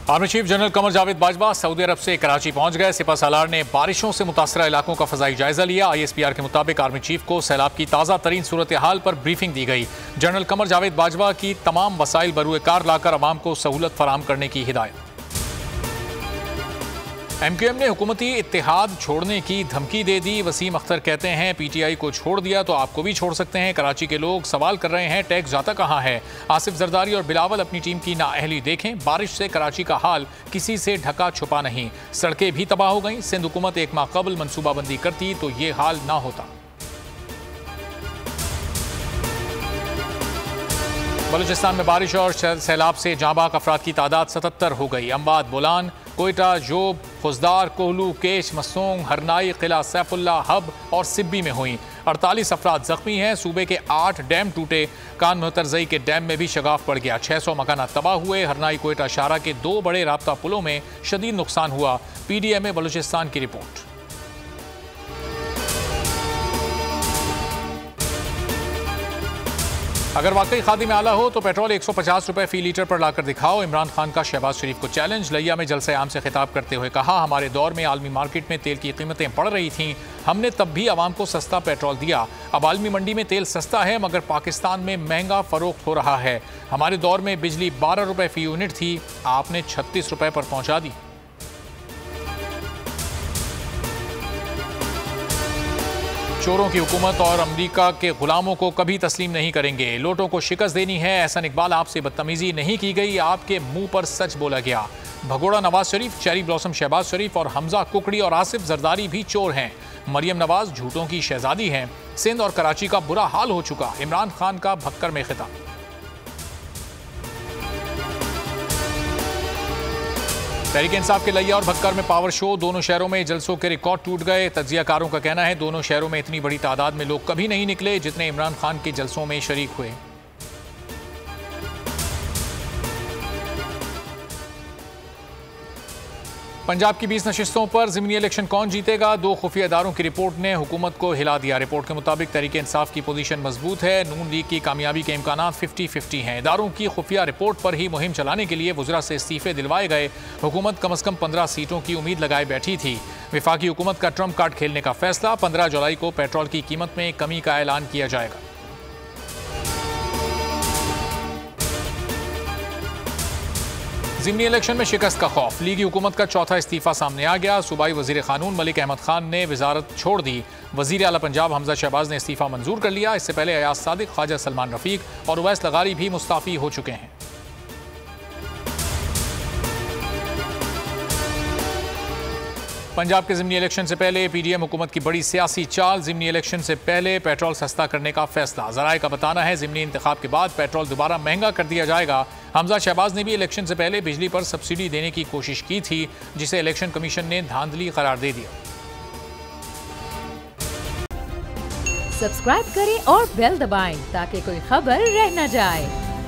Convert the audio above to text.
Army chief general Qamar Javed Bajwa Saudi अरब से कराची पहुंच गए। सिपह सालार ने बारिशों से मुतासरा इलाकों का फजाई जायजा लिया। ISPR के मुताबिक आर्मी चीफ को सैलाब की ताज़ा तरीन सूरत हाल पर ब्रीफिंग दी गई। जनरल कमर जावेद बाजवा की तमाम वसाइल बरूए कार लाकर अवाम को सहूलत फराहम करने की हिदायत। MQM ने हुकूमती इत्तेहाद छोड़ने की धमकी दे दी। वसीम अख्तर कहते हैं PTI को छोड़ दिया तो आपको भी छोड़ सकते हैं। कराची के लोग सवाल कर रहे हैं टैक्स जाता कहाँ है। आसिफ जरदारी और बिलावल अपनी टीम की नाअहली देखें। बारिश से कराची का हाल किसी से ढका छुपा नहीं। सड़कें भी तबाह हो गईं। सिंध हुकूमत एक माह कबल मनसूबाबंदी करती तो ये हाल ना होता। बलूचिस्तान में बारिश और सैलाब से जांबाक अफराद की तादाद 77 हो गई। अम्बाद, बोलान, कोयटा, जोब, खुजदार, कोहलू, केश, मसूंग, हरनाई, किला सैफुल्ला, हब और सिब्बी में हुई। 48 अफराद जख्मी हैं। सूबे के 8 डैम टूटे। कान मुहतरजई के डैम में भी शगाफ पड़ गया। 600 मकाना तबाह हुए। हरनाई, कोयटा, शारा के 2 बड़े राब्ता पुलों में शदीद नुकसान हुआ। PDMA बलूचिस्तान की रिपोर्ट। अगर वाकई खादिम आला हो तो पेट्रोल 150 रुपए फी लीटर पर लाकर दिखाओ। इमरान खान का शहबाज शरीफ को चैलेंज। लिया में जलसे आम से खिताब करते हुए कहा, हमारे दौर में आलमी मार्केट में तेल की कीमतें बढ़ रही थीं, हमने तब भी आवाम को सस्ता पेट्रोल दिया। अब आलमी मंडी में तेल सस्ता है मगर पाकिस्तान में महंगा फरोख्त हो रहा है। हमारे दौर में बिजली 12 रुपए फी यूनिट थी, आपने 36 रुपए पर पहुंचा दी। चोरों की हुकूमत और अमेरिका के गुलामों को कभी तस्लीम नहीं करेंगे। लोटों को शिकस्त देनी है। एहसन इकबाल, आपसे बदतमीजी नहीं की गई, आपके मुंह पर सच बोला गया। भगोड़ा नवाज शरीफ, चेरी ब्लॉसम शहबाज शरीफ और हमजा कुकड़ी और आसिफ जरदारी भी चोर हैं। मरियम नवाज झूठों की शहजादी हैं। सिंध और कराची का बुरा हाल हो चुका। इमरान खान का भक्कर में खिताब। तहरीक इंसाफ के लिया और भक्कर में पावर शो। दोनों शहरों में जलसों के रिकॉर्ड टूट गए। तज्जियाकारों का कहना है दोनों शहरों में इतनी बड़ी तादाद में लोग कभी नहीं निकले जितने इमरान खान के जलसों में शरीक हुए। पंजाब की 20 नशिस्तों पर ज़िमनी इलेक्शन कौन जीतेगा? 2 खुफिया इदारों की रिपोर्ट ने हुकूमत को हिला दिया। रिपोर्ट के मुताबिक तहरीक इंसाफ की पोजीशन मजबूत है। नून लीग की कामयाबी के इम्कान 50-50 हैं। इदारों की खुफिया रिपोर्ट पर ही मुहिम चलाने के लिए वज़रा से इस्तीफे दिलवाए गए। हुकूमत कम अज़ कम 15 सीटों की उम्मीद लगाए बैठी थी। विफाकी हुकूमत का ट्रम्प कार्ड खेलने का फैसला। 15 जुलाई को पेट्रोल की कीमत में कमी का ऐलान किया जाएगा। ज़िमनी इलेक्शन में शिकस्त का खौफ। लीगी हुकूमत का चौथा इस्तीफा सामने आ गया। सूबाई वज़ीर क़ानून मलिक अहमद खान ने वजारत छोड़ दी। वज़ीर आला पंजाब हमजा शहबाज ने इस्तीफा मंजूर कर लिया। इससे पहले अयाज सादिक, ख्वाजा सलमान रफ़ीक और उवैस लगारी भी मुस्ताफ़ी हो चुके हैं। पंजाब के ज़िमनी इलेक्शन से पहले PDM हुकूमत की बड़ी सियासी चाल। ज़िमनी इलेक्शन से पहले पेट्रोल सस्ता करने का फैसला। ज़राए का बताना है ज़िमनी इंतखाब के बाद पेट्रोल दोबारा महंगा कर दिया जाएगा। हमजा शहबाज ने भी इलेक्शन से पहले बिजली पर सब्सिडी देने की कोशिश की थी, जिसे इलेक्शन कमीशन ने धांधली करार दे दिया। सब्सक्राइब करें और बेल दबाएं ताकि कोई खबर रह न जाए।